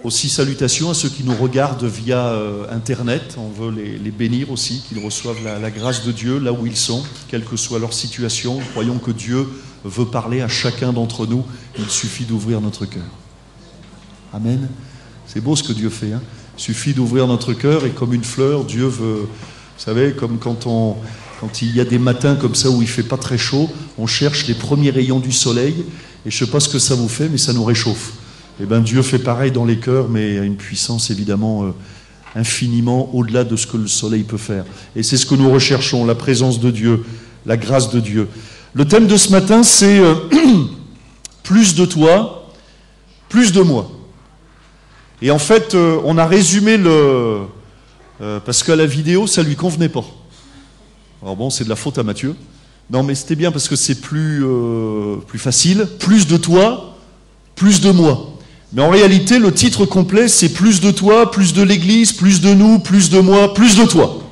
Aussi salutations à ceux qui nous regardent via Internet. On veut les bénir aussi, qu'ils reçoivent la grâce de Dieu là où ils sont, quelle que soit leur situation. Croyons que Dieu veut parler à chacun d'entre nous. Il suffit d'ouvrir notre cœur. Amen. C'est beau ce que Dieu fait. Il suffit d'ouvrir notre cœur et comme une fleur, Dieu veut... Vous savez, comme quand il y a des matins comme ça où il ne fait pas très chaud, on cherche les premiers rayons du soleil. Et je ne sais pas ce que ça vous fait, mais ça nous réchauffe. Eh bien, Dieu fait pareil dans les cœurs, mais à une puissance évidemment infiniment au-delà de ce que le soleil peut faire. Et c'est ce que nous recherchons, la présence de Dieu, la grâce de Dieu. Le thème de ce matin, c'est plus de toi, plus de moi. Et en fait, on a résumé parce qu'à la vidéo, ça ne lui convenait pas. Alors bon, c'est de la faute à Mathieu. Non, mais c'était bien parce que c'est plus facile. Plus de toi, plus de moi. Mais en réalité, le titre complet, c'est plus de toi, plus de l'Église, plus de nous, plus de moi, plus de toi.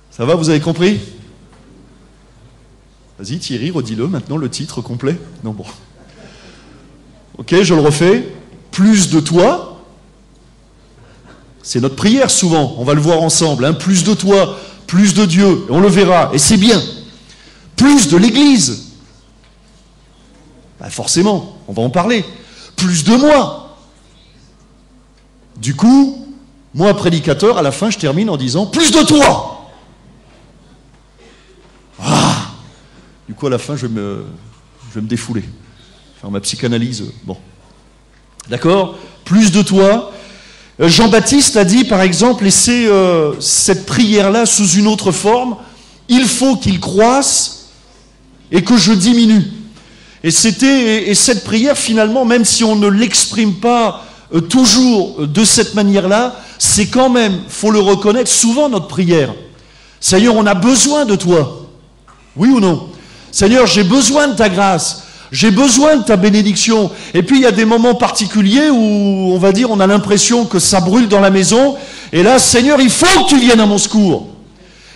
Ça va, vous avez compris? Vas-y Thierry, redis-le maintenant, le titre complet. Non, bon. Ok, je le refais. Plus de toi. C'est notre prière souvent, on va le voir ensemble. Hein. Plus de toi, plus de Dieu, et on le verra, et c'est bien. Plus de l'Église. Ben forcément, on va en parler. Plus de moi. Du coup, moi, prédicateur, à la fin, je termine en disant plus de toi. Ah. Du coup, à la fin, je vais me défouler. Faire ma psychanalyse. Bon. D'accord? Plus de toi. Jean-Baptiste a dit, par exemple, et c'est cette prière-là sous une autre forme, il faut qu'il croisse et que je diminue. Et cette prière, finalement, même si on ne l'exprime pas toujours de cette manière-là, c'est quand même, faut le reconnaître, souvent notre prière. Seigneur, on a besoin de toi. Oui ou non? Seigneur, j'ai besoin de ta grâce. J'ai besoin de ta bénédiction. Et puis, il y a des moments particuliers où, on va dire, on a l'impression que ça brûle dans la maison. Et là, Seigneur, il faut que tu viennes à mon secours.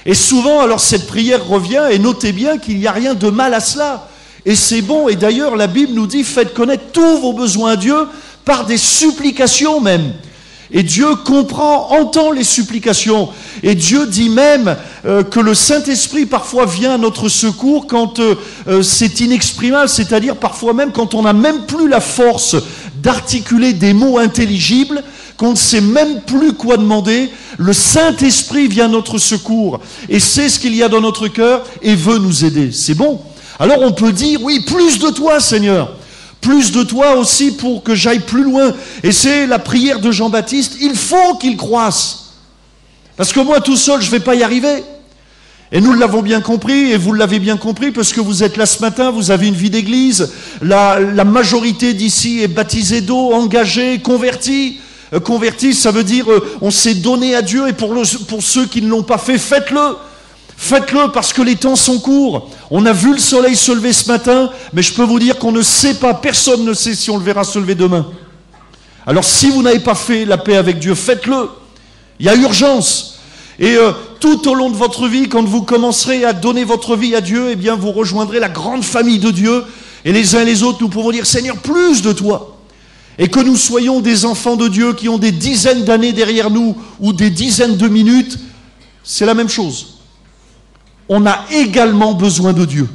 Et souvent, alors, cette prière revient, et notez bien qu'il n'y a rien de mal à cela. Et c'est bon, et d'ailleurs la Bible nous dit, faites connaître tous vos besoins à Dieu par des supplications même. Et Dieu comprend, entend les supplications. Et Dieu dit même que le Saint-Esprit parfois vient à notre secours quand c'est inexprimable, c'est-à-dire parfois même quand on n'a même plus la force d'articuler des mots intelligibles, qu'on ne sait même plus quoi demander, le Saint-Esprit vient à notre secours et sait ce qu'il y a dans notre cœur et veut nous aider. C'est bon. Alors on peut dire, oui, plus de toi, Seigneur. Plus de toi aussi pour que j'aille plus loin. Et c'est la prière de Jean-Baptiste, il faut qu'il croisse. Parce que moi, tout seul, je ne vais pas y arriver. Et nous l'avons bien compris, et vous l'avez bien compris, parce que vous êtes là ce matin, vous avez une vie d'église. La majorité d'ici est baptisée d'eau, engagée, convertie. Convertie, ça veut dire on s'est donné à Dieu, et pour ceux qui ne l'ont pas fait, faites-le. Faites-le parce que les temps sont courts. On a vu le soleil se lever ce matin, mais je peux vous dire qu'on ne sait pas, personne ne sait si on le verra se lever demain. Alors si vous n'avez pas fait la paix avec Dieu, faites-le. Il y a urgence. Et tout au long de votre vie, quand vous commencerez à donner votre vie à Dieu, eh bien vous rejoindrez la grande famille de Dieu. Et les uns et les autres, nous pouvons dire, Seigneur, plus de toi. Et que nous soyons des enfants de Dieu qui ont des dizaines d'années derrière nous ou des dizaines de minutes, c'est la même chose. On a également besoin de Dieu.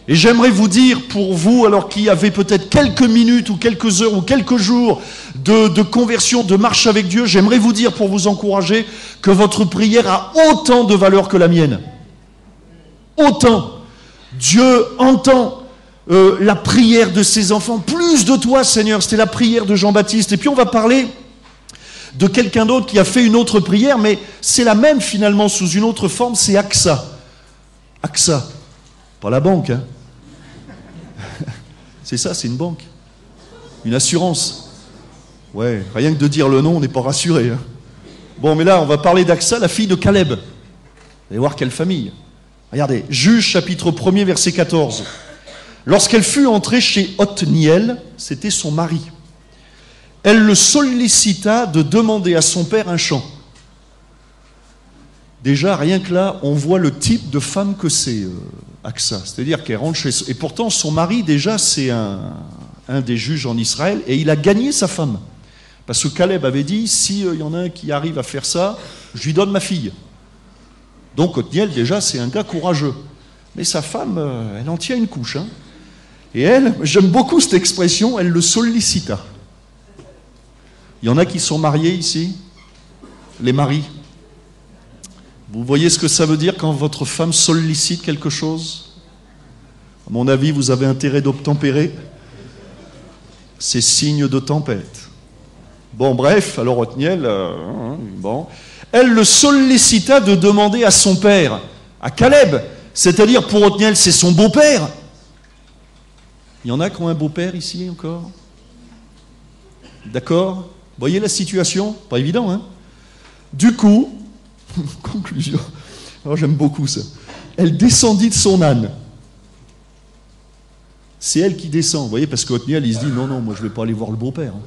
Et j'aimerais vous dire, pour vous, alors qui avez peut-être quelques minutes ou quelques heures ou quelques jours de conversion, de marche avec Dieu, j'aimerais vous dire, pour vous encourager, que votre prière a autant de valeur que la mienne. Autant. Dieu entend la prière de ses enfants. Plus de toi, Seigneur. C'était la prière de Jean-Baptiste. Et puis on va parler de quelqu'un d'autre qui a fait une autre prière, mais c'est la même finalement sous une autre forme, c'est AXA. AXA, pas la banque, hein. C'est ça, c'est une banque. Une assurance. Ouais, rien que de dire le nom, on n'est pas rassuré. Hein. Bon, mais là, on va parler d'AXA, la fille de Caleb. Vous allez voir quelle famille. Regardez, Juges chapitre 1er, verset 14. Lorsqu'elle fut entrée chez Othniel, c'était son mari. Elle le sollicita de demander à son père un champ. Déjà, rien que là, on voit le type de femme que c'est, AXA. C'est-à-dire qu'elle rentre chez... Et pourtant, son mari, déjà, c'est un un des juges en Israël, et il a gagné sa femme. Parce que Caleb avait dit, s'il y en a un qui arrive à faire ça, je lui donne ma fille. Donc Othniel, déjà, c'est un gars courageux. Mais sa femme, elle en tient une couche. Hein. Et elle, j'aime beaucoup cette expression, elle le sollicita. Il y en a qui sont mariés ici, les maris. Vous voyez ce que ça veut dire quand votre femme sollicite quelque chose? À mon avis, vous avez intérêt d'obtempérer. C'est signe de tempête. Bon, bref, alors Othniel, bon, elle le sollicita de demander à son père, à Caleb, c'est-à-dire pour Othniel, c'est son beau-père. Il y en a qui ont un beau-père ici encore? D'accord? Vous voyez la situation? Pas évident, hein? Du coup, conclusion, alors j'aime beaucoup ça, elle descendit de son âne. C'est elle qui descend, vous voyez, parce qu'Othniel, il se dit, non, moi je ne vais pas aller voir le beau-père. Hein.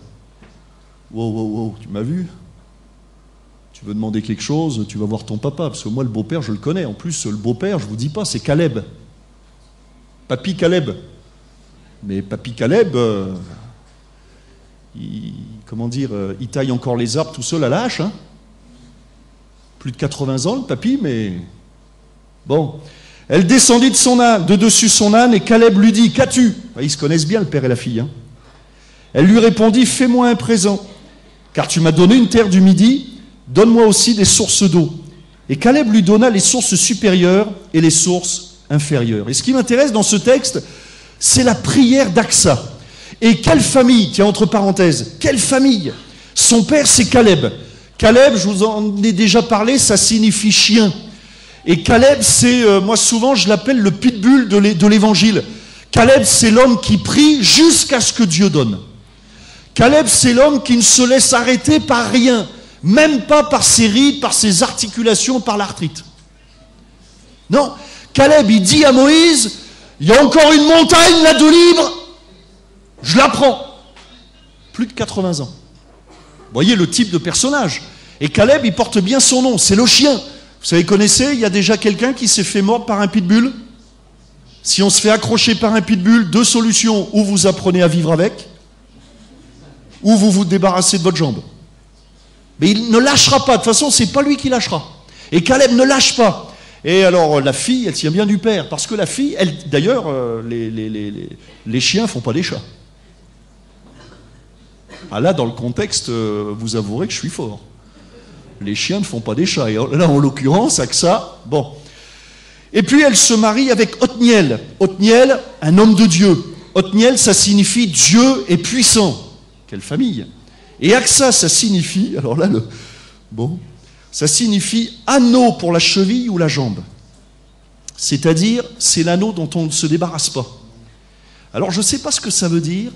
Wow, tu m'as vu? Tu veux demander quelque chose, tu vas voir ton papa, parce que moi le beau-père, je le connais. En plus, le beau-père, je ne vous dis pas, c'est Caleb. Papy Caleb. Mais papy Caleb, il taille encore les arbres tout seul à la hache. Hein. Plus de 80 ans, le papy, mais... Bon. Elle descendit de son âne, de dessus son âne, et Caleb lui dit, qu'as-tu? Ils se connaissent bien, le père et la fille. Hein. Elle lui répondit, fais-moi un présent, car tu m'as donné une terre du Midi, donne-moi aussi des sources d'eau. Et Caleb lui donna les sources supérieures et les sources inférieures. Et ce qui m'intéresse dans ce texte, c'est la prière d'Aksa. Et quelle famille, tiens, entre parenthèses, quelle famille? Son père, c'est Caleb. Caleb, je vous en ai déjà parlé, ça signifie chien. Et Caleb, c'est, moi souvent, je l'appelle le pitbull de l'évangile. Caleb, c'est l'homme qui prie jusqu'à ce que Dieu donne. Caleb, c'est l'homme qui ne se laisse arrêter par rien, même pas par ses rides, par ses articulations, par l'arthrite. Non, Caleb, il dit à Moïse, il y a encore une montagne là de libre, je la prends. Plus de 80 ans. Vous voyez le type de personnage. Et Caleb, il porte bien son nom, c'est le chien. Vous savez, connaissez, il y a déjà quelqu'un qui s'est fait mordre par un pitbull. Si on se fait accrocher par un pitbull, deux solutions, ou vous apprenez à vivre avec, ou vous vous débarrassez de votre jambe. Mais il ne lâchera pas, de toute façon, c'est pas lui qui lâchera. Et Caleb ne lâche pas. Et alors, la fille, elle tient bien du père, parce que la fille, elle, d'ailleurs, les chiens font pas des chats. Ah là, dans le contexte, vous avouerez que je suis fort. Les chiens ne font pas des chats. Et là, en l'occurrence, Aksa, bon. Et puis, elle se marie avec Othniel. Othniel, un homme de Dieu. Othniel, ça signifie Dieu est puissant. Quelle famille. Et Aksa, ça signifie, alors là, ça signifie anneau pour la cheville ou la jambe. C'est-à-dire, c'est l'anneau dont on ne se débarrasse pas. Alors, je ne sais pas ce que ça veut dire.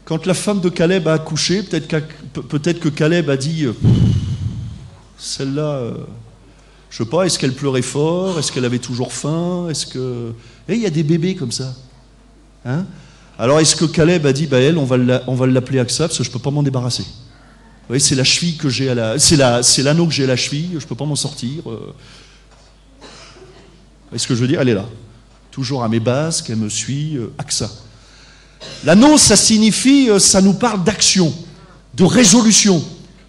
Quand la femme de Caleb a accouché, peut-être que Caleb a dit, celle-là, je ne sais pas, est-ce qu'elle pleurait fort? Est-ce qu'elle avait toujours faim? Est-ce que... Et il y a des bébés comme ça. Hein? Alors, est-ce que Caleb a dit, elle, on va l'appeler Aksa, parce que je ne peux pas m'en débarrasser. Vous voyez, c'est la cheville que j'ai à la... C'est l'anneau que j'ai à la cheville, je ne peux pas m'en sortir. Est-ce que je veux dire? Elle est là. Toujours à mes bases, qu'elle me suit, Aksa. L'anneau, ça signifie, ça nous parle d'action, de résolution,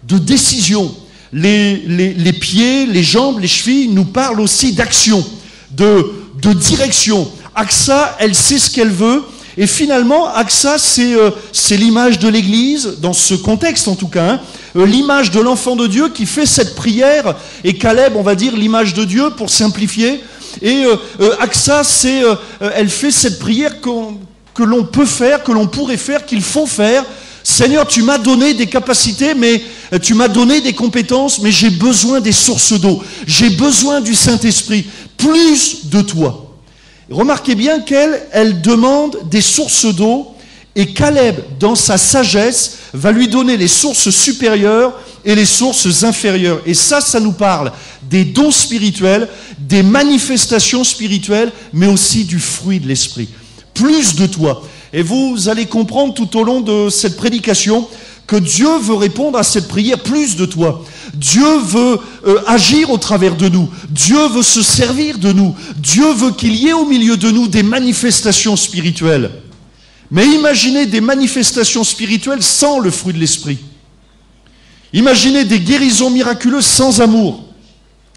de décision. Les pieds, les jambes, les chevilles nous parlent aussi d'action, de direction. Aksa, elle sait ce qu'elle veut. Et finalement, Aksa, c'est l'image de l'Église, dans ce contexte en tout cas, hein, l'image de l'enfant de Dieu qui fait cette prière, et Caleb, on va dire l'image de Dieu pour simplifier. Et Aksa, elle fait cette prière que l'on peut faire, que l'on pourrait faire, qu'il faut faire. Seigneur, tu m'as donné des capacités, mais tu m'as donné des compétences, mais j'ai besoin des sources d'eau. J'ai besoin du Saint-Esprit, plus de toi. Remarquez bien qu'elle demande des sources d'eau, et Caleb, dans sa sagesse, va lui donner les sources supérieures et les sources inférieures. Et ça nous parle des dons spirituels, des manifestations spirituelles, mais aussi du fruit de l'Esprit. Plus de toi. Et vous allez comprendre tout au long de cette prédication que Dieu veut répondre à cette prière, plus de toi. Dieu veut agir au travers de nous. Dieu veut se servir de nous. Dieu veut qu'il y ait au milieu de nous des manifestations spirituelles. Mais imaginez des manifestations spirituelles sans le fruit de l'esprit. Imaginez des guérisons miraculeuses sans amour.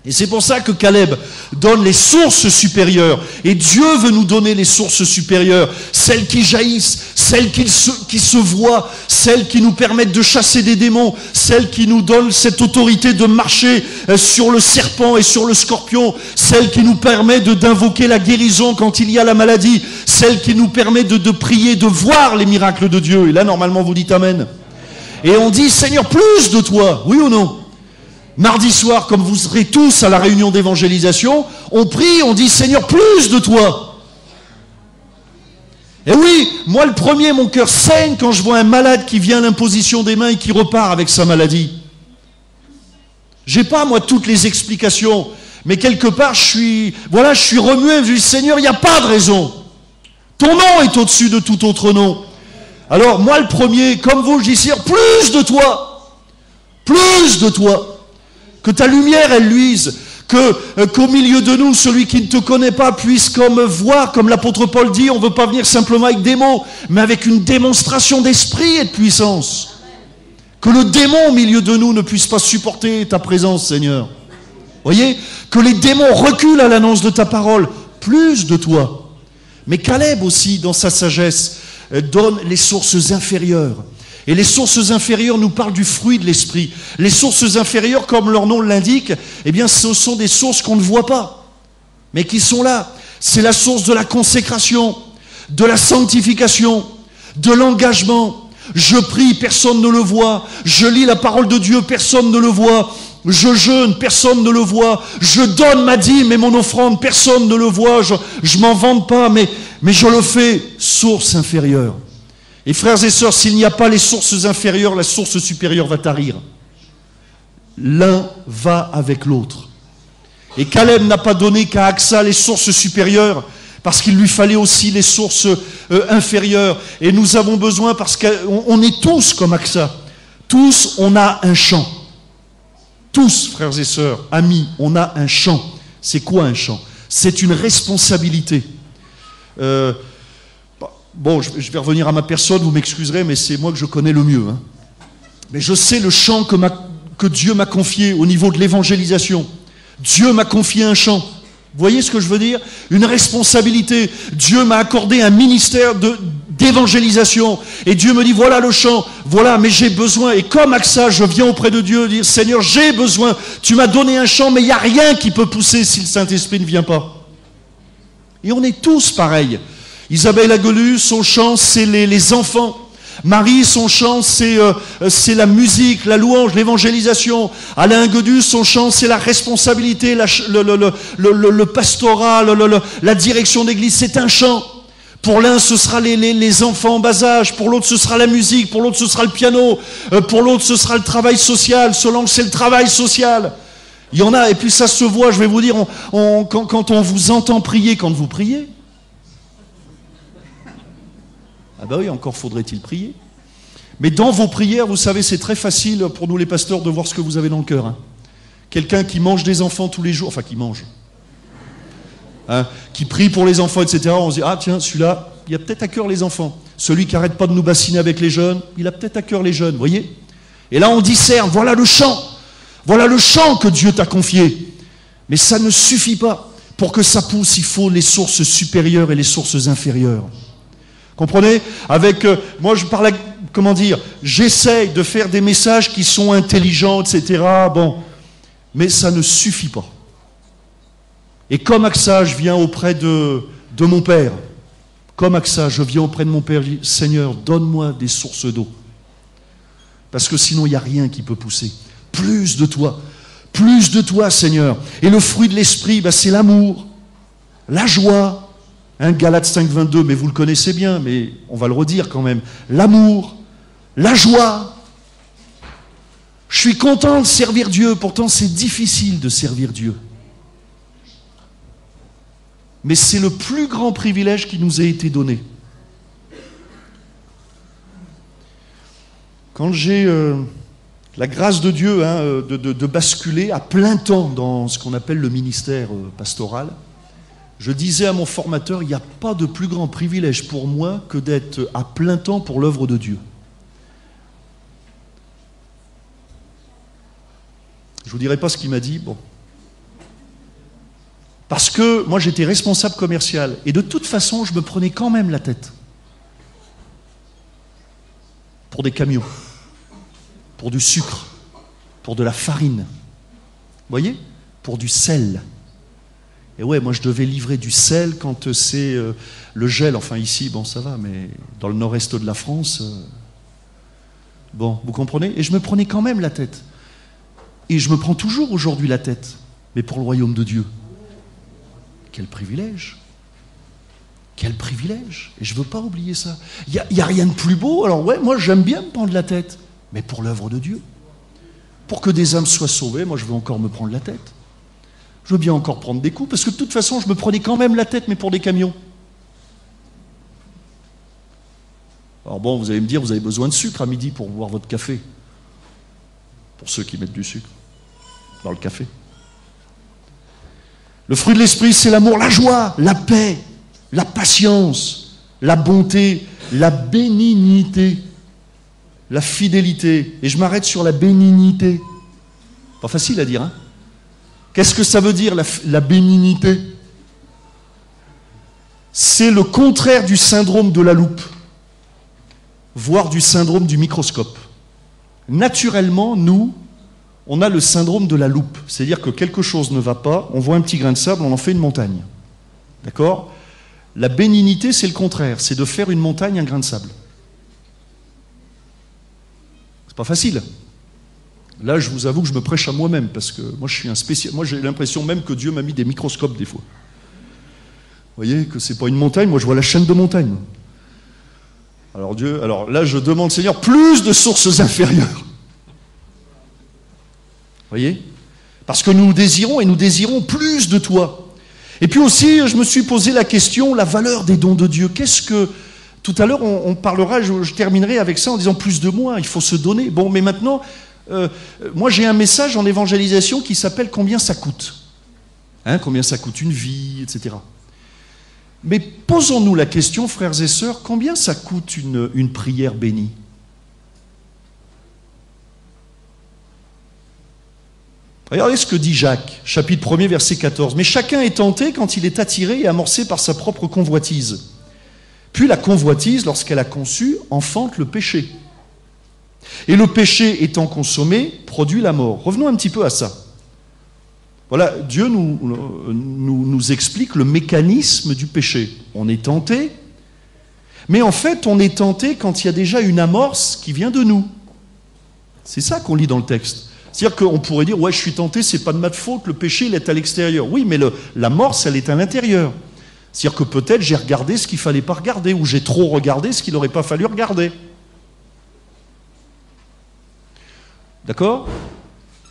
Et c'est pour ça que Caleb donne les sources supérieures. Et Dieu veut nous donner les sources supérieures, celles qui jaillissent, celles qui se voient, celles qui nous permettent de chasser des démons, celles qui nous donnent cette autorité de marcher sur le serpent et sur le scorpion, celles qui nous permettent d'invoquer la guérison quand il y a la maladie, celles qui nous permettent de prier, de voir les miracles de Dieu. Et là, normalement, vous dites Amen. Et on dit, Seigneur, plus de toi, oui ou non? Mardi soir, comme vous serez tous à la réunion d'évangélisation, on prie, on dit, Seigneur, plus de toi. Et oui, moi le premier, mon cœur saigne quand je vois un malade qui vient à l'imposition des mains et qui repart avec sa maladie. J'ai pas, moi, toutes les explications, mais quelque part, je suis remué, je dis, Seigneur, il n'y a pas de raison. Ton nom est au-dessus de tout autre nom. Alors, moi le premier, comme vous, je dis, Seigneur, plus de toi. Plus de toi. Que ta lumière, elle luise, qu'au milieu de nous, celui qui ne te connaît pas puisse comme voir, comme l'apôtre Paul dit, on ne veut pas venir simplement avec des mots, mais avec une démonstration d'esprit et de puissance. Que le démon au milieu de nous ne puisse pas supporter ta présence, Seigneur. Voyez, que les démons reculent à l'annonce de ta parole, plus de toi. Mais Caleb aussi, dans sa sagesse, donne les sources inférieures. Et les sources inférieures nous parlent du fruit de l'esprit. Les sources inférieures, comme leur nom l'indique, eh bien, ce sont des sources qu'on ne voit pas, mais qui sont là. C'est la source de la consécration, de la sanctification, de l'engagement. Je prie, personne ne le voit. Je lis la parole de Dieu, personne ne le voit. Je jeûne, personne ne le voit. Je donne ma dîme et mon offrande, personne ne le voit. Je m'en vante pas, mais je le fais. Source inférieure. Et frères et sœurs, s'il n'y a pas les sources inférieures, la source supérieure va tarir. L'un va avec l'autre. Et Caleb n'a pas donné qu'à Aksa les sources supérieures, parce qu'il lui fallait aussi les sources inférieures. Et nous avons besoin, parce qu'on est tous comme Aksa. Tous, on a un champ. Tous, frères et sœurs, amis, on a un champ. C'est quoi un champ? C'est une responsabilité. Bon, je vais revenir à ma personne, vous m'excuserez, mais c'est moi que je connais le mieux. Hein. Mais je sais le champ que Dieu m'a confié au niveau de l'évangélisation. Dieu m'a confié un champ. Vous voyez ce que je veux dire? Une responsabilité. Dieu m'a accordé un ministère d'évangélisation. Et Dieu me dit, voilà le champ, voilà, mais j'ai besoin. Et comme Aksa, je viens auprès de Dieu dire, Seigneur, j'ai besoin. Tu m'as donné un champ, mais il n'y a rien qui peut pousser si le Saint-Esprit ne vient pas. Et on est tous pareils. Isabelle Agolu, son chant, c'est les enfants. Marie, son chant, c'est la musique, la louange, l'évangélisation. Alain Guedu, son chant, c'est la responsabilité, le pastorat, la direction d'église. C'est un chant. Pour l'un, ce sera les enfants en bas âge. Pour l'autre, ce sera la musique. Pour l'autre, ce sera le piano. Pour l'autre, ce sera le travail social. Selon que c'est le travail social. Il y en a, et puis ça se voit, je vais vous dire, quand on vous entend prier, quand vous priez, ah ben oui, encore faudrait-il prier. Mais dans vos prières, vous savez, c'est très facile pour nous les pasteurs de voir ce que vous avez dans le cœur. Hein. Quelqu'un qui mange des enfants tous les jours, enfin qui mange, hein, qui prie pour les enfants, etc. On se dit, ah tiens, celui-là, il a peut-être à cœur les enfants. Celui qui n'arrête pas de nous bassiner avec les jeunes, il a peut-être à cœur les jeunes, voyez. Et là on discerne, voilà le champ que Dieu t'a confié. Mais ça ne suffit pas. Pour que ça pousse, il faut les sources supérieures et les sources inférieures. Comprenez? Moi je parle, comment dire, j'essaye de faire des messages qui sont intelligents, etc. Bon, mais ça ne suffit pas. Et comme Aksa, je viens auprès de mon Père. Comme Aksa, je viens auprès de mon Père, je dis, Seigneur, donne-moi des sources d'eau. Parce que sinon, il n'y a rien qui peut pousser. Plus de toi, Seigneur. Et le fruit de l'esprit, c'est l'amour, la joie. Galates 5, 22, mais vous le connaissez bien, mais on va le redire quand même. L'amour, la joie. Je suis content de servir Dieu, pourtant c'est difficile de servir Dieu. Mais c'est le plus grand privilège qui nous a été donné. Quand j'ai la grâce de Dieu de basculer à plein temps dans ce qu'on appelle le ministère pastoral, Je disais à mon formateur, il n'y a pas de plus grand privilège pour moi que d'être à plein temps pour l'œuvre de Dieu. Je ne vous dirai pas ce qu'il m'a dit, bon. Parce que moi j'étais responsable commercial et de toute façon je me prenais quand même la tête. Pour des camions, pour du sucre, pour de la farine. Vous voyez ? Pour du sel. Et ouais, moi je devais livrer du sel quand c'est le gel, enfin ici, bon ça va, mais dans le nord-est de la France, bon, vous comprenez ? Et je me prenais quand même la tête. Et je me prends toujours aujourd'hui la tête, mais pour le royaume de Dieu. Quel privilège! Quel privilège! Et je ne veux pas oublier ça. Il n'y a rien de plus beau. Alors ouais, moi j'aime bien me prendre la tête, mais pour l'œuvre de Dieu. Pour que des âmes soient sauvées, moi je veux encore me prendre la tête. Je veux bien encore prendre des coups, parce que de toute façon, je me prenais quand même la tête, mais pour des camions. Alors bon, vous allez me dire, vous avez besoin de sucre à midi pour boire votre café. Pour ceux qui mettent du sucre dans le café. Le fruit de l'esprit, c'est l'amour, la joie, la paix, la patience, la bonté, la bénignité, la fidélité. Et je m'arrête sur la bénignité. Pas facile à dire, hein? Qu'est-ce que ça veut dire, la bénignité? C'est le contraire du syndrome de la loupe, voire du syndrome du microscope. Naturellement, nous, on a le syndrome de la loupe. C'est-à-dire que quelque chose ne va pas, on voit un petit grain de sable, on en fait une montagne. D'accord? La bénignité, c'est le contraire, c'est de faire une montagne un grain de sable. C'est pas facile. Là, je vous avoue que je me prêche à moi-même, parce que moi, je suis un spécial. Moi, j'ai l'impression même que Dieu m'a mis des microscopes des fois. Vous voyez, que c'est pas une montagne, moi je vois la chaîne de montagne. Alors là, je demande, Seigneur, plus de sources inférieures. Vous voyez? Parce que nous désirons, et nous désirons plus de toi. Et puis aussi, je me suis posé la question, la valeur des dons de Dieu. Qu'est-ce que... Tout à l'heure, on parlera, je terminerai avec ça en disant plus de moi, il faut se donner. Bon, mais maintenant... moi j'ai un message en évangélisation qui s'appelle « Combien ça coûte ?» Combien ça coûte une vie, etc. Mais posons-nous la question, frères et sœurs, combien ça coûte une prière bénie? Regardez ce que dit Jacques, chapitre 1er, verset 14. « Mais chacun est tenté quand il est attiré et amorcé par sa propre convoitise. Puis la convoitise, lorsqu'elle a conçu, enfante le péché. Et le péché étant consommé, produit la mort. » Revenons un petit peu à ça. Voilà, Dieu nous explique le mécanisme du péché. On est tenté, mais en fait, on est tenté quand il y a déjà une amorce qui vient de nous. C'est ça qu'on lit dans le texte. C'est-à-dire qu'on pourrait dire, ouais, je suis tenté, c'est pas de ma faute, le péché, il est à l'extérieur. Oui, mais l'amorce, elle est à l'intérieur. C'est-à-dire que peut-être j'ai regardé ce qu'il ne fallait pas regarder, ou j'ai trop regardé ce qu'il n'aurait pas fallu regarder. D'accord?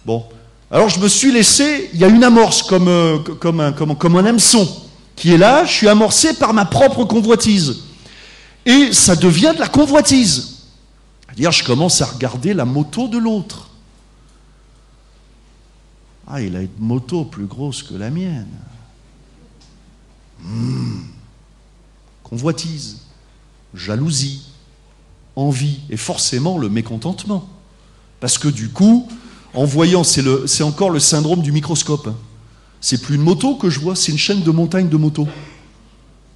Bon. Alors je me suis laissé, il y a une amorce comme un hameçon qui est là, je suis amorcé par ma propre convoitise. Et ça devient de la convoitise. C'est-à-dire je commence à regarder la moto de l'autre. Ah, il a une moto plus grosse que la mienne. Convoitise, jalousie, envie et forcément le mécontentement. Parce que du coup, en voyant, c'est encore le syndrome du microscope. C'est plus une moto que je vois, c'est une chaîne de montagnes de motos.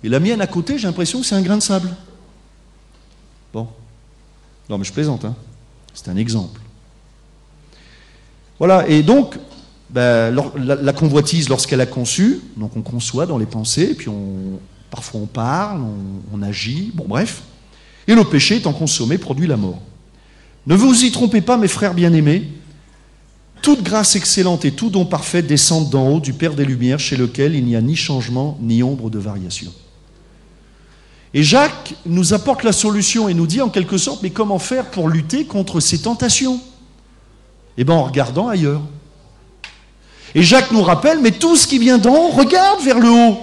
Et la mienne à côté, j'ai l'impression que c'est un grain de sable. Bon. Non mais je plaisante, hein. C'est un exemple. Voilà, et donc, la convoitise, lorsqu'elle a conçu, donc on conçoit dans les pensées, puis parfois on parle, on agit, bon bref. Et le péché étant consommé produit la mort. Ne vous y trompez pas, mes frères bien-aimés, toute grâce excellente et tout don parfait descendent d'en haut du Père des Lumières, chez lequel il n'y a ni changement, ni ombre de variation. Et Jacques nous apporte la solution et nous dit en quelque sorte, mais comment faire pour lutter contre ces tentations? Eh bien en regardant ailleurs. Et Jacques nous rappelle, mais tout ce qui vient d'en haut, regarde vers le haut.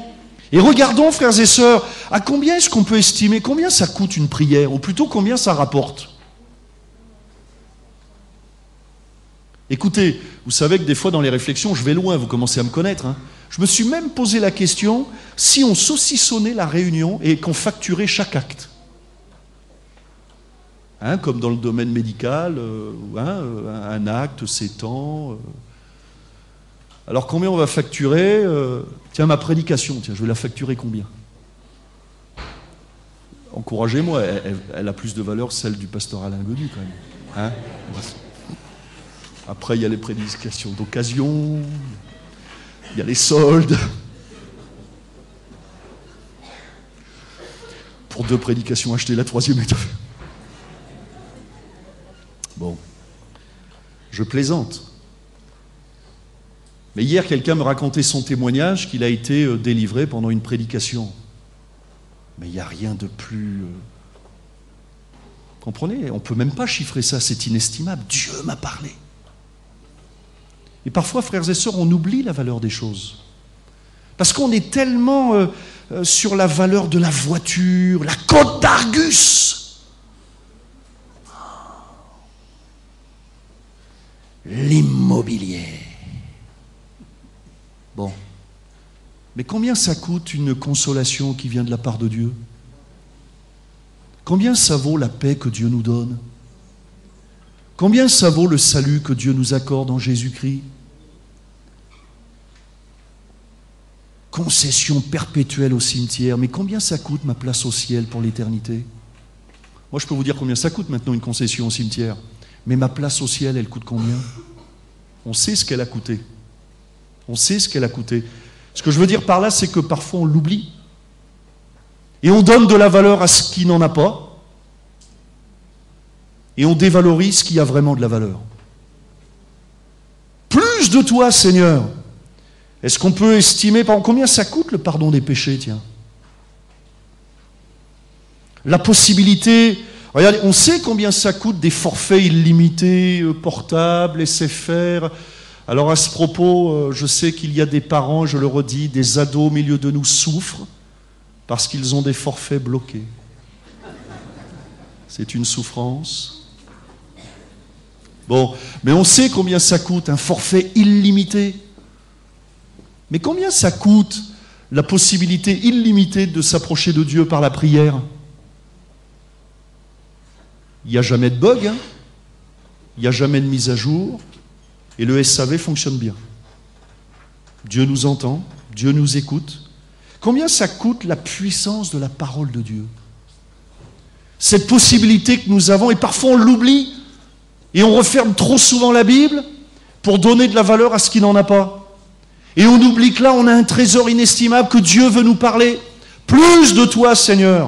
Et regardons, frères et sœurs, à combien est-ce qu'on peut estimer, combien ça coûte une prière, ou plutôt combien ça rapporte? Écoutez, vous savez que des fois dans les réflexions, je vais loin, vous commencez à me connaître. Hein. Je me suis même posé la question, si on saucissonnait la réunion et qu'on facturait chaque acte. Comme dans le domaine médical, un acte, c'est temps. Alors combien on va facturer Tiens, ma prédication, tiens, je vais la facturer combien? Encouragez-moi, elle a plus de valeur, celle du pasteur Alain Godu quand même. Après, il y a les prédications d'occasion, il y a les soldes. Pour 2 prédications achetées, la 3e est offerte. Bon, je plaisante. Mais hier, quelqu'un me racontait son témoignage qu'il a été délivré pendant une prédication. Mais il n'y a rien de plus... Comprenez? On ne peut même pas chiffrer ça, c'est inestimable. Dieu m'a parlé. Et parfois, frères et sœurs, on oublie la valeur des choses. Parce qu'on est tellement sur la valeur de la voiture, la Côte d'Argus, l'immobilier. Bon. Mais combien ça coûte une consolation qui vient de la part de Dieu? Combien ça vaut la paix que Dieu nous donne? Combien ça vaut le salut que Dieu nous accorde en Jésus-Christ? Concession perpétuelle au cimetière. Mais combien ça coûte ma place au ciel pour l'éternité? Moi, je peux vous dire combien ça coûte maintenant une concession au cimetière. Mais ma place au ciel, elle coûte combien? On sait ce qu'elle a coûté. On sait ce qu'elle a coûté. Ce que je veux dire par là, c'est que parfois on l'oublie. Et on donne de la valeur à ce qui n'en a pas. Et on dévalorise ce qui a vraiment de la valeur. Plus de toi, Seigneur. Est-ce qu'on peut estimer, par exemple, combien ça coûte le pardon des péchés, tiens? La possibilité... Regardez, on sait combien ça coûte des forfaits illimités, portables, SFR. Alors à ce propos, je sais qu'il y a des parents, je le redis, des ados au milieu de nous souffrent parce qu'ils ont des forfaits bloqués. C'est une souffrance. Bon, mais on sait combien ça coûte un forfait illimité. Mais combien ça coûte la possibilité illimitée de s'approcher de Dieu par la prière? Il n'y a jamais de bug, hein. Il n'y a jamais de mise à jour, et le SAV fonctionne bien. Dieu nous entend, Dieu nous écoute. Combien ça coûte la puissance de la parole de Dieu? Cette possibilité que nous avons, et parfois on l'oublie, et on referme trop souvent la Bible pour donner de la valeur à ce qui n'en a pas. Et on oublie que là, on a un trésor inestimable, que Dieu veut nous parler. Plus de toi, Seigneur.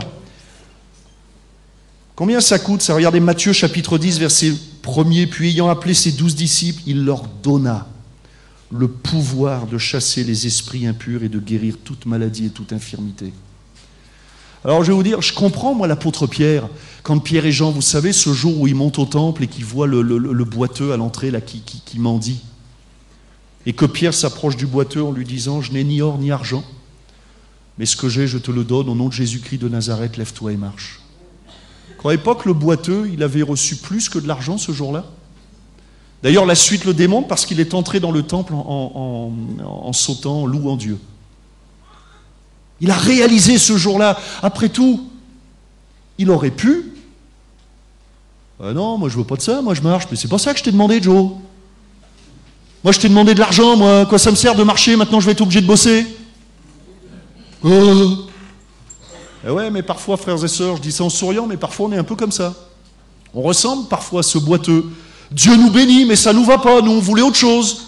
Combien ça coûte ça? Regardez Matthieu chapitre 10, verset 1er. Puis ayant appelé ses 12 disciples, il leur donna le pouvoir de chasser les esprits impurs et de guérir toute maladie et toute infirmité. Alors je vais vous dire, je comprends moi l'apôtre Pierre, quand Pierre et Jean, vous savez, ce jour où ils montent au temple et qu'ils voient le boiteux à l'entrée là, qui mendie, et que Pierre s'approche du boiteux en lui disant « Je n'ai ni or ni argent, mais ce que j'ai, je te le donne, au nom de Jésus-Christ de Nazareth, lève-toi et marche. » Vous ne croyez pas que le boiteux, il avait reçu plus que de l'argent ce jour-là? D'ailleurs, la suite le démontre parce qu'il est entré dans le temple en sautant, en louant Dieu. Il a réalisé ce jour-là. Après tout, il aurait pu. Non, moi je veux pas de ça, moi je marche. Mais c'est pas ça que je t'ai demandé, Joe. Moi je t'ai demandé de l'argent, moi. Quoi ça me sert de marcher, maintenant je vais être obligé de bosser. Eh ouais, mais parfois, frères et sœurs, je dis ça en souriant, mais parfois on est un peu comme ça. On ressemble parfois à ce boiteux. Dieu nous bénit, mais ça nous va pas, nous on voulait autre chose.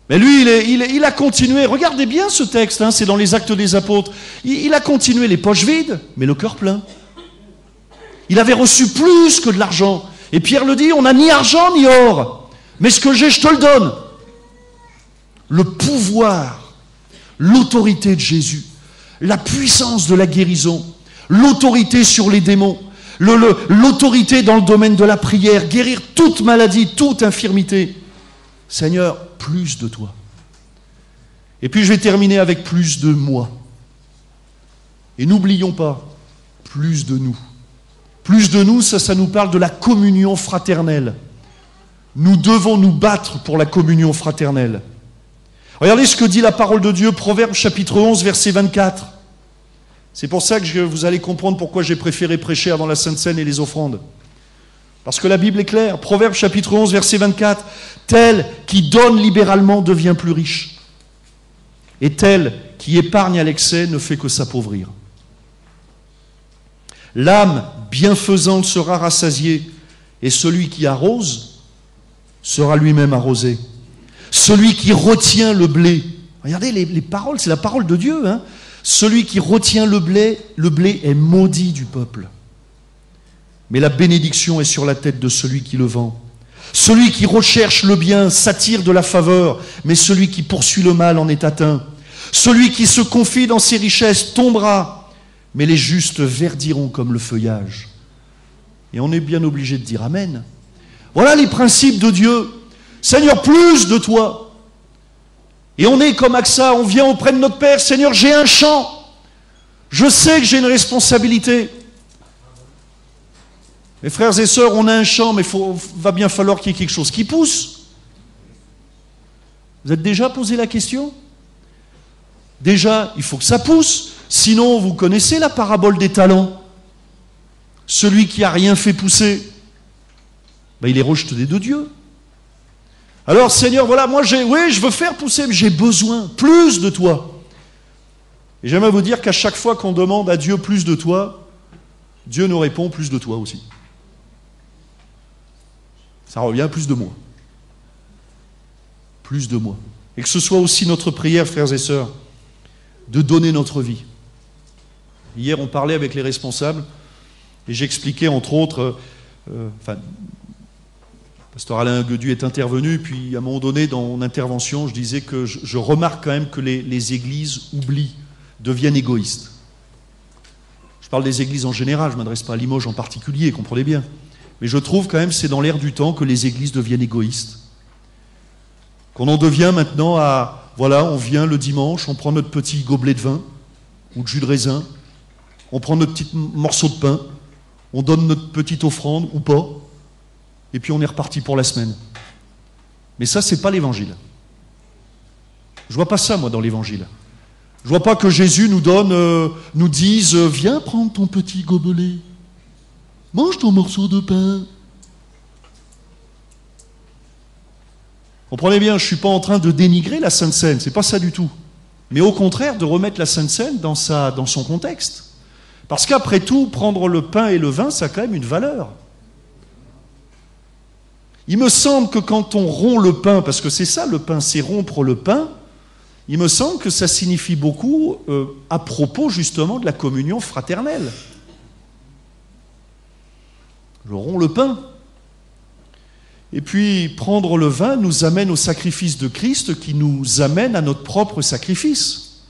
Mais lui, il a continué. Regardez bien ce texte, hein, c'est dans les Actes des Apôtres. Il a continué les poches vides, mais le cœur plein. Il avait reçu plus que de l'argent. Et Pierre le dit, on n'a ni argent ni or, mais ce que j'ai, je te le donne. Le pouvoir, l'autorité de Jésus, la puissance de la guérison, l'autorité sur les démons, l'autorité dans le domaine de la prière, guérir toute maladie, toute infirmité. Seigneur, plus de toi. Et puis je vais terminer avec plus de moi. Et n'oublions pas, plus de nous. Plus de nous, ça nous parle de la communion fraternelle. Nous devons nous battre pour la communion fraternelle. Regardez ce que dit la parole de Dieu, Proverbes chapitre 11, verset 24. C'est pour ça que vous allez comprendre pourquoi j'ai préféré prêcher avant la Sainte Seine et les offrandes. Parce que la Bible est claire. Proverbes chapitre 11, verset 24. Tel qui donne libéralement devient plus riche. Et tel qui épargne à l'excès ne fait que s'appauvrir. L'âme bienfaisante sera rassasiée, et celui qui arrose sera lui-même arrosé. Celui qui retient le blé, regardez les paroles, c'est la parole de Dieu, hein. Celui qui retient le blé est maudit du peuple. Mais la bénédiction est sur la tête de celui qui le vend. Celui qui recherche le bien s'attire de la faveur, mais celui qui poursuit le mal en est atteint. Celui qui se confie dans ses richesses tombera, mais les justes verdiront comme le feuillage. Et on est bien obligé de dire Amen. Voilà les principes de Dieu. Seigneur, plus de toi. Et on est comme AXA, on vient auprès de notre Père. Seigneur, j'ai un champ. Je sais que j'ai une responsabilité. Mes frères et sœurs, on a un champ, mais va bien falloir qu'il y ait quelque chose qui pousse. Vous êtes déjà posé la question? Déjà, il faut que ça pousse. Sinon, vous connaissez la parabole des talents. Celui qui n'a rien fait pousser, il est rejeté de Dieu. Alors, Seigneur, voilà, moi, je veux faire pousser, mais j'ai besoin plus de toi. Et j'aimerais vous dire qu'à chaque fois qu'on demande à Dieu plus de toi, Dieu nous répond plus de toi aussi. Ça revient à plus de moi. Plus de moi. Et que ce soit aussi notre prière, frères et sœurs, de donner notre vie. Hier, on parlait avec les responsables, et j'expliquais, entre autres, Pasteur Alain Guedu est intervenu, puis à un moment donné, dans mon intervention, je disais que je remarque quand même que les églises oublient, deviennent égoïstes. Je parle des églises en général, je ne m'adresse pas à Limoges en particulier, comprenez bien. Mais je trouve quand même, c'est dans l'air du temps que les églises deviennent égoïstes. Qu'on en devient maintenant à, voilà, on vient le dimanche, on prend notre petit gobelet de vin, ou de jus de raisin, on prend notre petit morceau de pain, on donne notre petite offrande, ou pas, et puis on est reparti pour la semaine. Mais ça, c'est pas l'évangile. Je vois pas ça, moi, dans l'évangile. Je vois pas que Jésus nous dise, viens prendre ton petit gobelet, mange ton morceau de pain. Comprenez bien, je suis pas en train de dénigrer la Sainte Seine, c'est pas ça du tout. Mais au contraire, de remettre la Sainte Seine dans son contexte. Parce qu'après tout, prendre le pain et le vin, ça a quand même une valeur. Il me semble que quand on rompt le pain, parce que c'est ça le pain, c'est rompre le pain, il me semble que ça signifie beaucoup à propos justement de la communion fraternelle. Je romps le pain. Et puis prendre le vin nous amène au sacrifice de Christ qui nous amène à notre propre sacrifice.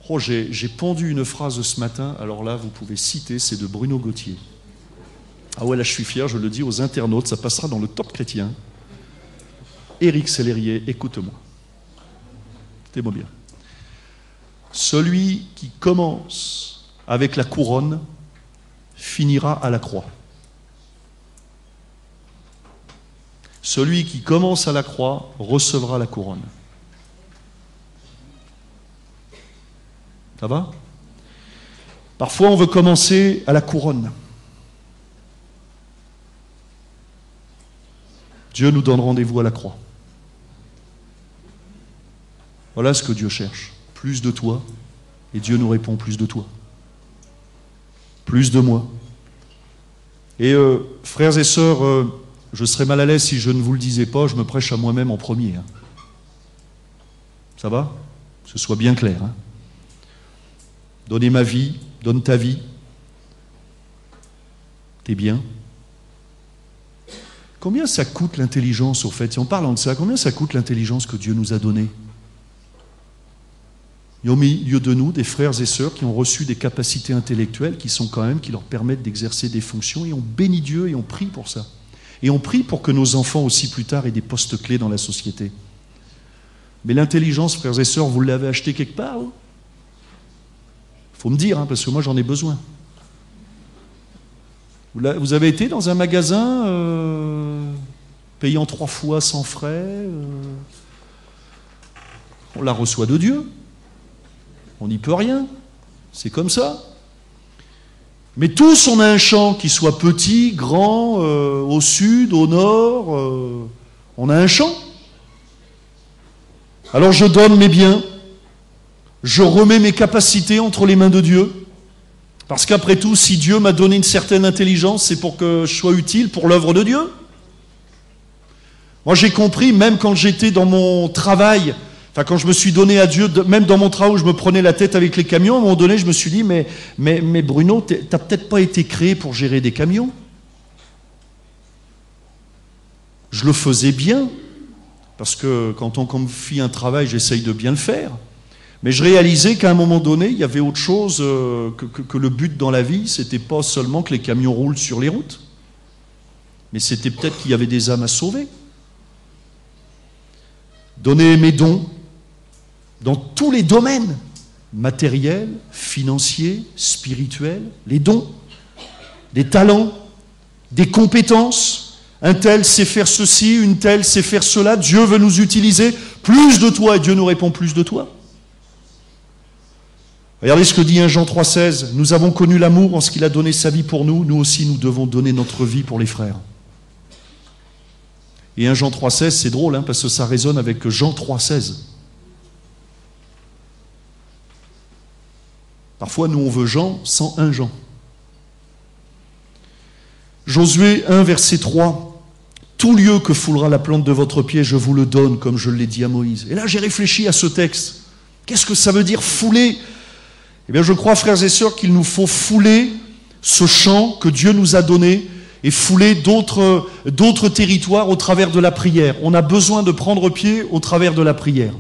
Oh, j'ai pondu une phrase ce matin, alors là vous pouvez citer, c'est de Bruno Gauthier. Ah ouais, là je suis fier, je le dis aux internautes, ça passera dans le top chrétien. Éric Sellerier, écoute-moi. Écoutez-moi bien. Celui qui commence avec la couronne finira à la croix. Celui qui commence à la croix recevra la couronne. Ça va? Parfois on veut commencer à la couronne. Dieu nous donne rendez-vous à la croix. Voilà ce que Dieu cherche. Plus de toi, et Dieu nous répond plus de toi. Plus de moi. Et frères et sœurs, je serais mal à l'aise si je ne vous le disais pas, je me prêche à moi-même en premier. Hein. Ça va? Que ce soit bien clair. Hein. Donner ma vie, donne ta vie. T'es bien? Combien ça coûte l'intelligence, au fait? Si on parle de ça, combien ça coûte l'intelligence que Dieu nous a donnée? Il y a au milieu de nous des frères et sœurs qui ont reçu des capacités intellectuelles qui leur permettent d'exercer des fonctions, et on bénit Dieu et on prie pour ça. Et on prie pour que nos enfants aussi plus tard aient des postes clés dans la société. Mais l'intelligence, frères et sœurs, vous l'avez achetée quelque part? Il faut me dire, hein, parce que moi j'en ai besoin. Vous avez été dans un magasin payant 3 fois sans frais On la reçoit de Dieu. On n'y peut rien. C'est comme ça. Mais tous, on a un champ, qui soit petit, grand, au sud, au nord. On a un champ. Alors je donne mes biens. Je remets mes capacités entre les mains de Dieu. Parce qu'après tout, si Dieu m'a donné une certaine intelligence, c'est pour que je sois utile pour l'œuvre de Dieu. Moi, j'ai compris, même quand j'étais dans mon travail, enfin, quand je me suis donné à Dieu, même dans mon travail où je me prenais la tête avec les camions, à un moment donné, je me suis dit, mais Bruno, t'as peut-être pas été créé pour gérer des camions. Je le faisais bien, parce que quand on confie un travail, j'essaye de bien le faire. Mais je réalisais qu'à un moment donné, il y avait autre chose que le but dans la vie, c'était pas seulement que les camions roulent sur les routes, mais c'était peut-être qu'il y avait des âmes à sauver. Donner mes dons dans tous les domaines, matériels, financiers, spirituels, les dons, des talents, des compétences. Un tel sait faire ceci, une telle sait faire cela. Dieu veut nous utiliser. Plus de toi, et Dieu nous répond plus de toi. Regardez ce que dit 1 Jean 3,16. Nous avons connu l'amour en ce qu'il a donné sa vie pour nous. Nous aussi, nous devons donner notre vie pour les frères. Et 1 Jean 3,16, c'est drôle, parce que ça résonne avec Jean 3,16. Parfois, nous, on veut Jean sans un Jean. Josué 1, verset 3. Tout lieu que foulera la plante de votre pied, je vous le donne, comme je l'ai dit à Moïse. Et là, j'ai réfléchi à ce texte. Qu'est-ce que ça veut dire fouler ? Eh bien, je crois, frères et sœurs, qu'il nous faut fouler ce champ que Dieu nous a donné et fouler d'autres territoires au travers de la prière. On a besoin de prendre pied au travers de la prière.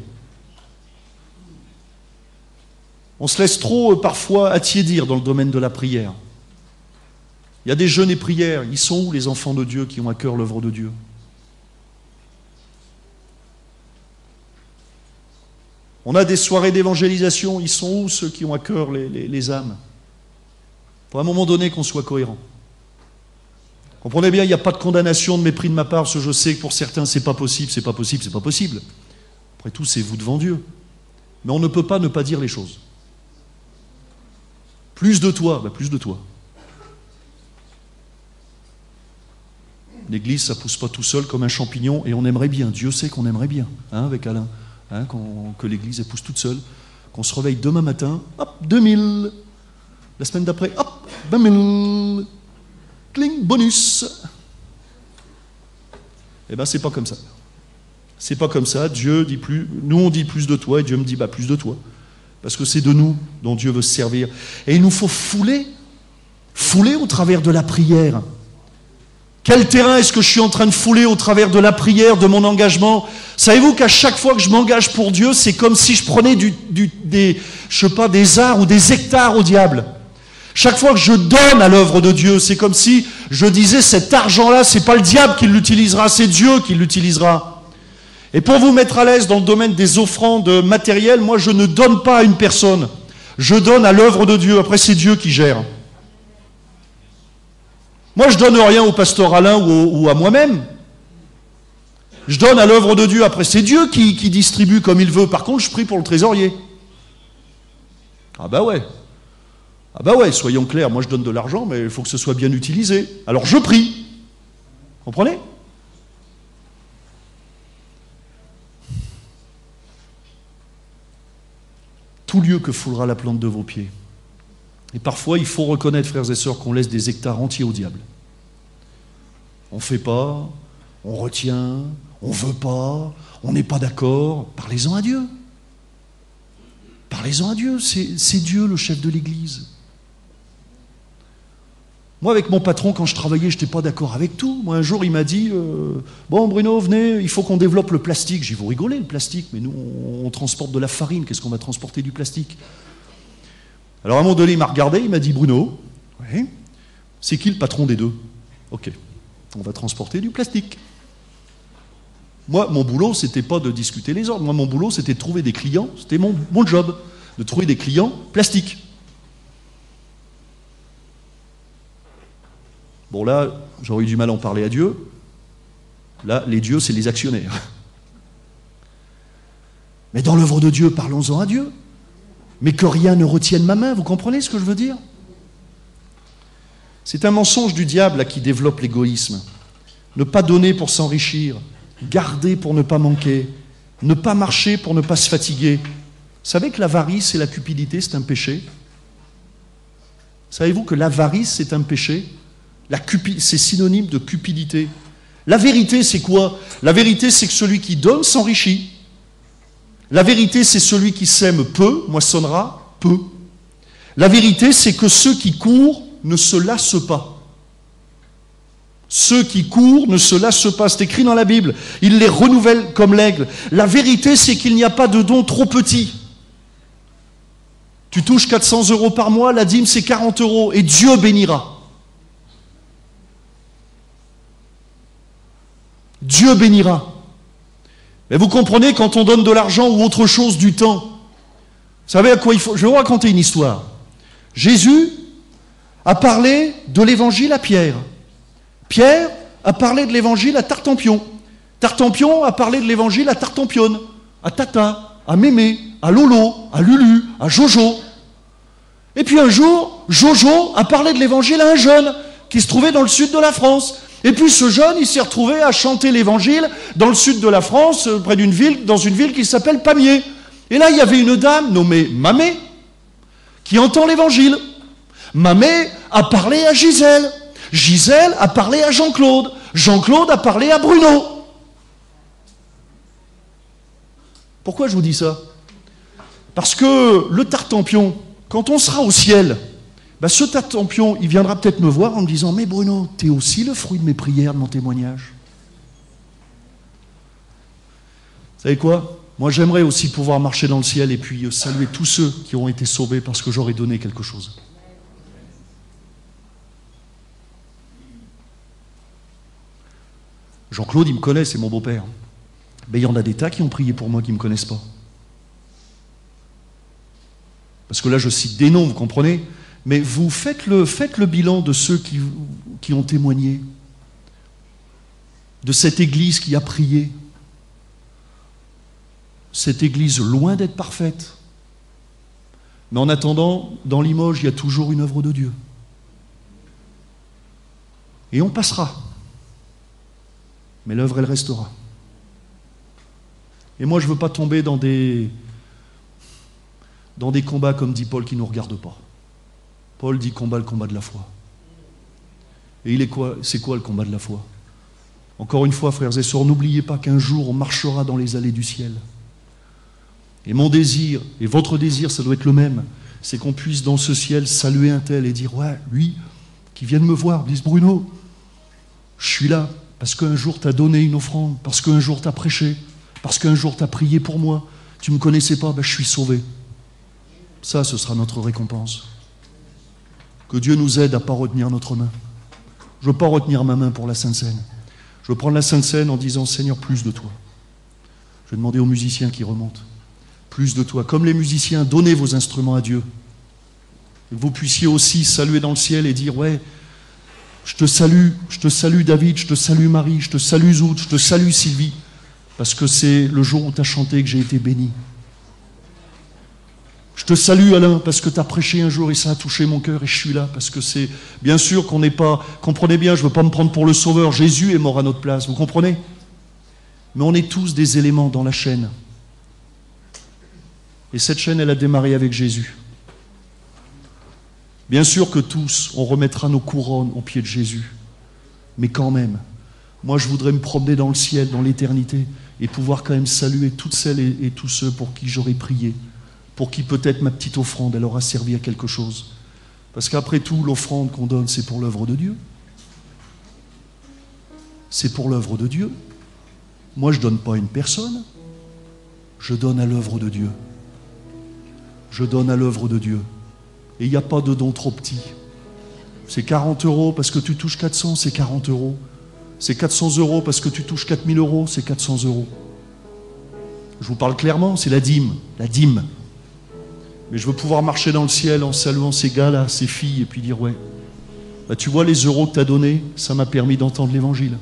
On se laisse trop parfois attiédir dans le domaine de la prière. Il y a des jeûnes et prières. Ils sont où les enfants de Dieu qui ont à cœur l'œuvre de Dieu ? On a des soirées d'évangélisation. Ils sont où ceux qui ont à cœur les âmes ? Il faut à un moment donné qu'on soit cohérent. Comprenez bien, il n'y a pas de condamnation, de mépris de ma part, parce que je sais que pour certains, c'est pas possible, c'est pas possible, c'est pas possible. Après tout, c'est vous devant Dieu. Mais on ne peut pas ne pas dire les choses. Plus de toi, plus de toi. L'église, ça ne pousse pas tout seul comme un champignon, et on aimerait bien, Dieu sait qu'on aimerait bien, avec Alain, que l'église pousse toute seule, qu'on se réveille demain matin, hop, 2000, la semaine d'après, hop, 20 000, cling, bonus. Eh bien, c'est pas comme ça. C'est pas comme ça, Dieu dit plus, nous on dit plus de toi, et Dieu me dit, plus de toi. Parce que c'est de nous dont Dieu veut se servir. Et il nous faut fouler au travers de la prière. Quel terrain est-ce que je suis en train de fouler au travers de la prière, de mon engagement ? Savez-vous qu'à chaque fois que je m'engage pour Dieu, c'est comme si je prenais des arts ou des hectares au diable. Chaque fois que je donne à l'œuvre de Dieu, c'est comme si je disais cet argent-là, c'est pas le diable qui l'utilisera, c'est Dieu qui l'utilisera. Et pour vous mettre à l'aise dans le domaine des offrandes matérielles, moi je ne donne pas à une personne, je donne à l'œuvre de Dieu. Après c'est Dieu qui gère. Moi, je donne rien au pasteur Alain ou à moi-même. Je donne à l'œuvre de Dieu. Après, c'est Dieu qui distribue comme il veut. Par contre, je prie pour le trésorier. Ah bah ouais, soyons clairs. Moi, je donne de l'argent, mais il faut que ce soit bien utilisé. Alors, je prie. Comprenez ? Tout lieu que foulera la plante de vos pieds. Et parfois, il faut reconnaître, frères et sœurs, qu'on laisse des hectares entiers au diable. On ne fait pas, on retient, on ne veut pas, on n'est pas d'accord. Parlez-en à Dieu. Parlez-en à Dieu. C'est Dieu le chef de l'Église. Moi, avec mon patron, quand je travaillais, je n'étais pas d'accord avec tout. Moi, un jour, il m'a dit bon, Bruno, venez, il faut qu'on développe le plastique. J'ai dit, vous rigolez, le plastique, mais nous, on transporte de la farine. Qu'est-ce qu'on va transporter du plastique ? Alors à un moment donné, il m'a regardé, il m'a dit, Bruno, oui, c'est qui le patron des deux ? Ok, on va transporter du plastique. Moi, mon boulot, c'était pas de discuter les ordres. Moi, mon boulot, c'était de trouver des clients. C'était mon job, de trouver des clients plastiques. Bon là, j'aurais eu du mal à en parler à Dieu. Là, les dieux, c'est les actionnaires. Mais dans l'œuvre de Dieu, parlons-en à Dieu. Mais que rien ne retienne ma main, vous comprenez ce que je veux dire? C'est un mensonge du diable là, qui développe l'égoïsme. Ne pas donner pour s'enrichir, garder pour ne pas manquer, ne pas marcher pour ne pas se fatiguer. Vous savez que l'avarice et la cupidité, c'est un péché? Savez-vous que l'avarice, c'est un péché? C'est synonyme de cupidité. La vérité, c'est quoi? La vérité, c'est que celui qui donne s'enrichit. La vérité, c'est celui qui sème peu, moissonnera peu. La vérité, c'est que ceux qui courent ne se lassent pas. Ceux qui courent ne se lassent pas. C'est écrit dans la Bible. Il les renouvelle comme l'aigle. La vérité, c'est qu'il n'y a pas de don trop petit. Tu touches 400 € par mois, la dîme, c'est 40 € et Dieu bénira. Dieu bénira. Mais vous comprenez, quand on donne de l'argent ou autre chose, du temps, vous savez à quoi il faut? Je vais vous raconter une histoire. Jésus a parlé de l'évangile à Pierre. Pierre a parlé de l'évangile à Tartampion. Tartampion a parlé de l'évangile à Tartampionne, à Tata, à Mémé, à Lolo, à Lulu, à Jojo. Et puis un jour, Jojo a parlé de l'évangile à un jeune qui se trouvait dans le sud de la France. Et puis ce jeune, il s'est retrouvé à chanter l'évangile dans le sud de la France, près d'une ville, dans une ville qui s'appelle Pamiers. Et là, il y avait une dame nommée Mamé qui entend l'évangile. Mamé a parlé à Gisèle. Gisèle a parlé à Jean-Claude. Jean-Claude a parlé à Bruno. Pourquoi je vous dis ça? Parce que le Tartampion, quand on sera au ciel, ce Tartampion, il viendra peut-être me voir en me disant « Mais Bruno, t'es aussi le fruit de mes prières, de mon témoignage. » Vous savez quoi? Moi, j'aimerais aussi pouvoir marcher dans le ciel et puis saluer tous ceux qui ont été sauvés parce que j'aurais donné quelque chose. Jean-Claude, il me connaît, c'est mon beau-père. Mais il y en a des tas qui ont prié pour moi qui ne me connaissent pas. Parce que là, je cite des noms, vous comprenez? Mais vous faites le bilan de ceux qui ont témoigné, de cette église qui a prié. Cette église, loin d'être parfaite. Mais en attendant, dans Limoges, il y a toujours une œuvre de Dieu. Et on passera. Mais l'œuvre, elle restera. Et moi, je ne veux pas tomber dans des combats, comme dit Paul, qui ne nous regardent pas. Paul dit combat le combat de la foi. Et c'est quoi le combat de la foi? Encore une fois, frères et sœurs, n'oubliez pas qu'un jour, on marchera dans les allées du ciel. Et mon désir, et votre désir, ça doit être le même, c'est qu'on puisse dans ce ciel saluer un tel et dire, ouais, lui, qui vient de me voir, dise Bruno, je suis là, parce qu'un jour tu as donné une offrande, parce qu'un jour tu as prêché, parce qu'un jour tu as prié pour moi, tu ne me connaissais pas, je suis sauvé. Ça, ce sera notre récompense. Que Dieu nous aide à ne pas retenir notre main. Je ne veux pas retenir ma main pour la Sainte Seine. Je veux prendre la Sainte Seine en disant, Seigneur, plus de toi. Je vais demander aux musiciens qui remontent. Plus de toi. Comme les musiciens, donnez vos instruments à Dieu. Et que vous puissiez aussi saluer dans le ciel et dire, ouais, je te salue David, je te salue Marie, je te salue Zout, je te salue Sylvie, parce que c'est le jour où tu as chanté que j'ai été béni. Je te salue Alain, parce que tu as prêché un jour et ça a touché mon cœur et je suis là, parce que c'est bien sûr qu'on n'est pas, comprenez bien, je ne veux pas me prendre pour le sauveur, Jésus est mort à notre place, vous comprenez? Mais on est tous des éléments dans la chaîne. Et cette chaîne, elle a démarré avec Jésus. Bien sûr que tous, on remettra nos couronnes aux pieds de Jésus. Mais quand même, moi je voudrais me promener dans le ciel, dans l'éternité, et pouvoir quand même saluer toutes celles et tous ceux pour qui j'aurais prié, pour qui peut-être ma petite offrande, elle aura servi à quelque chose. Parce qu'après tout, l'offrande qu'on donne, c'est pour l'œuvre de Dieu. C'est pour l'œuvre de Dieu. Moi, je ne donne pas à une personne, je donne à l'œuvre de Dieu. Je donne à l'œuvre de Dieu. Et il n'y a pas de don trop petit. C'est 40 € parce que tu touches 400, c'est 40 €. C'est 400 € parce que tu touches 4000 €, c'est 400 €. Je vous parle clairement, c'est la dîme. La dîme. Mais je veux pouvoir marcher dans le ciel en saluant ces gars-là, ces filles, et puis dire, ouais, tu vois les euros que tu as donnés, ça m'a permis d'entendre l'évangile.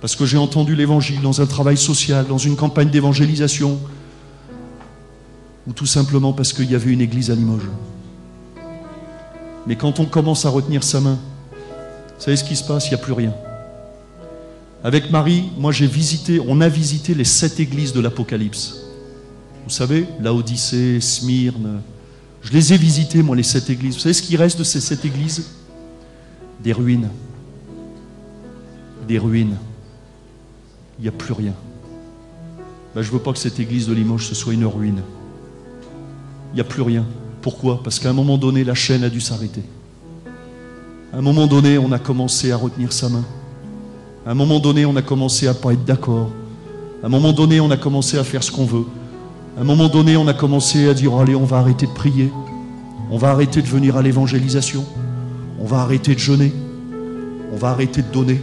parce que j'ai entendu l'évangile dans un travail social, dans une campagne d'évangélisation, ou tout simplement parce qu'il y avait une église à Limoges. Mais quand on commence à retenir sa main, vous savez ce qui se passe? Il n'y a plus rien. Avec Marie, moi on a visité les 7 églises de l'Apocalypse. Vous savez, Laodicée, Smyrne, je les ai visitées, moi, les 7 églises. Vous savez ce qui reste de ces 7 églises? Des ruines. Des ruines. Il n'y a plus rien. Ben, je ne veux pas que cette église de Limoges, ce soit une ruine. Il n'y a plus rien. Pourquoi? Parce qu'à un moment donné, la chaîne a dû s'arrêter. À un moment donné, on a commencé à retenir sa main. À un moment donné, on a commencé à ne pas être d'accord. À un moment donné, on a commencé à faire ce qu'on veut. À un moment donné, on a commencé à dire oh, allez, on va arrêter de prier. On va arrêter de venir à l'évangélisation. On va arrêter de jeûner. On va arrêter de donner.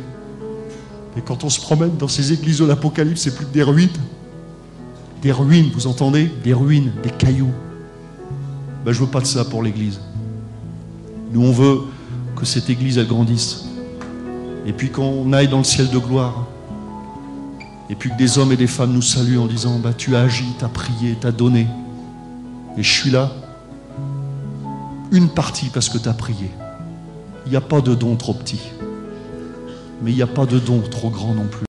Et quand on se promène dans ces églises de l'Apocalypse, c'est plus que des ruines. Des ruines, vous entendez? Des ruines, des cailloux. Ben, je ne veux pas de ça pour l'église. Nous, on veut que cette église, elle grandisse. Et puis qu'on aille dans le ciel de gloire. Et puis que des hommes et des femmes nous saluent en disant bah, tu as agi, tu as prié, tu as donné. Et je suis là. Une partie parce que tu as prié. Il n'y a pas de don trop petit. Mais il n'y a pas de don trop grand non plus.